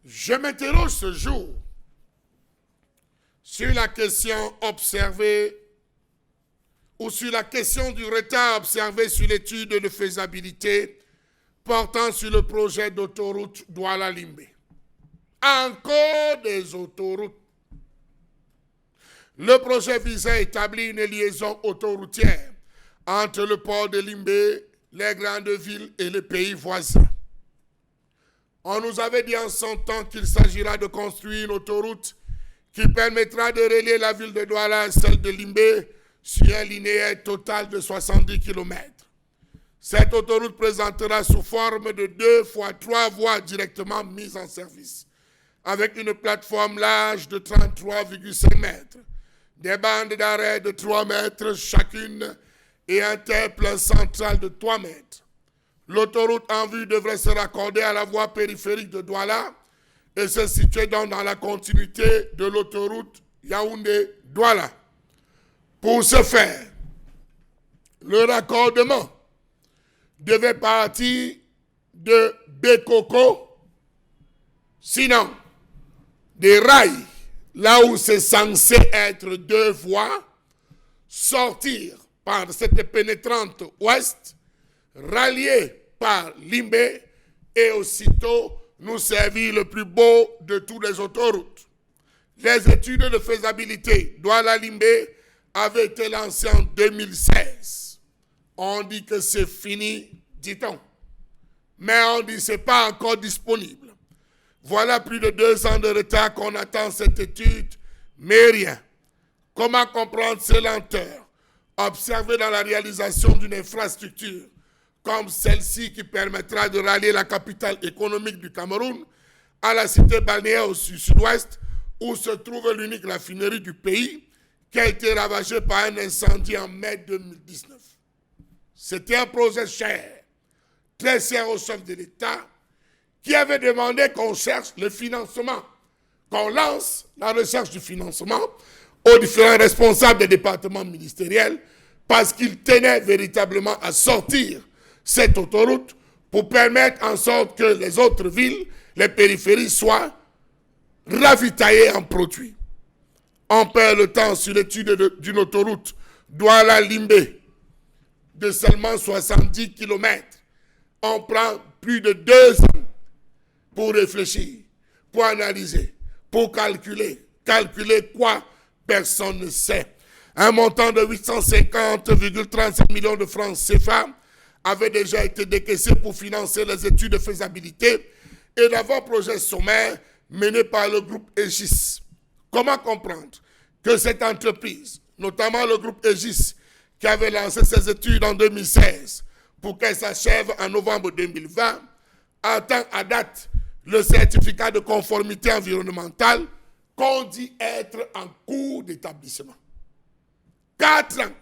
Je m'interroge ce jour sur la question observée ou sur la question du retard observé sur l'étude de faisabilité portant sur le projet d'autoroute Douala-Limbé. Encore des autoroutes. Le projet visait à établir une liaison autoroutière entre le port de Limbé, les grandes villes et les pays voisins. On nous avait dit en son temps qu'il s'agira de construire une autoroute qui permettra de relier la ville de Douala à celle de Limbé sur un linéaire total de 70 km. Cette autoroute présentera sous forme de 2 fois 3 voies directement mises en service, avec une plateforme large de 33,5 mètres, des bandes d'arrêt de 3 mètres chacune et un terre-plein central de 3 mètres. L'autoroute en vue devrait se raccorder à la voie périphérique de Douala et se situer donc dans la continuité de l'autoroute Yaoundé-Douala. Pour ce faire, le raccordement devait partir de Bekoko, sinon des rails, là où c'est censé être 2 voies, sortir par cette pénétrante ouest, rallier par Limbé et aussitôt nous servir le plus beau de tous les autoroutes. Les études de faisabilité Douala-Limbé avaient été lancées en 2016. On dit que c'est fini, dit-on. Mais on dit que ce n'est pas encore disponible. Voilà plus de 2 ans de retard qu'on attend cette étude, mais rien. Comment comprendre ces lenteurs observées dans la réalisation d'une infrastructure comme celle-ci qui permettra de rallier la capitale économique du Cameroun à la cité balnéaire au sud-ouest où se trouve l'unique raffinerie du pays qui a été ravagée par un incendie en mai 2019. C'était un projet cher, très cher au chef de l'État, qui avait demandé qu'on cherche le financement, qu'on lance la recherche du financement aux différents responsables des départements ministériels parce qu'ils tenaient véritablement à sortir cette autoroute pour permettre en sorte que les autres villes, les périphéries soient ravitaillées en produits. On perd le temps sur l'étude d'une autoroute Douala-Limbé de seulement 70 km. On prend plus de 2 ans pour réfléchir, pour analyser, pour calculer. Calculer quoi? Personne ne sait. Un montant de 850,35 millions de francs CFA avait déjà été décaissé pour financer les études de faisabilité et l'avant-projet sommaire mené par le groupe Aegis. Comment comprendre que cette entreprise, notamment le groupe Aegis, qui avait lancé ses études en 2016 pour qu'elles s'achèvent en novembre 2020, attend à date le certificat de conformité environnementale qu'on dit être en cours d'établissement. 4 ans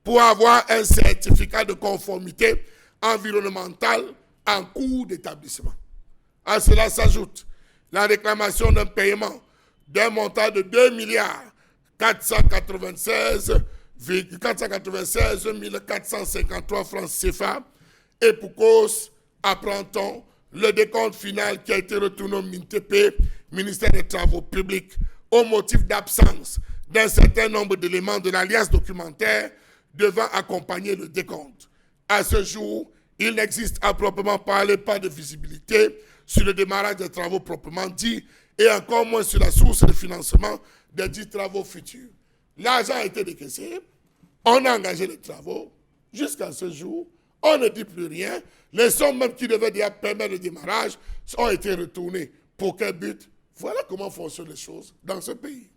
pour avoir un certificat de conformité environnementale en cours d'établissement. À cela s'ajoute la réclamation d'un paiement d'un montant de 2 milliards 496 453 francs CFA et pour cause, apprend-on, le décompte final qui a été retourné au MINTP, ministère des Travaux publics, au motif d'absence d'un certain nombre d'éléments de l'alliance documentaire devant accompagner le décompte. À ce jour, il n'existe à proprement parler pas de visibilité sur le démarrage des travaux proprement dit et encore moins sur la source de financement des 10 travaux futurs. L'argent a été décaissé, on a engagé les travaux, jusqu'à ce jour, on ne dit plus rien. Les sommes même qui devaient déjà permettre le démarrage ont été retournées. Pour quel but? Voilà comment fonctionnent les choses dans ce pays.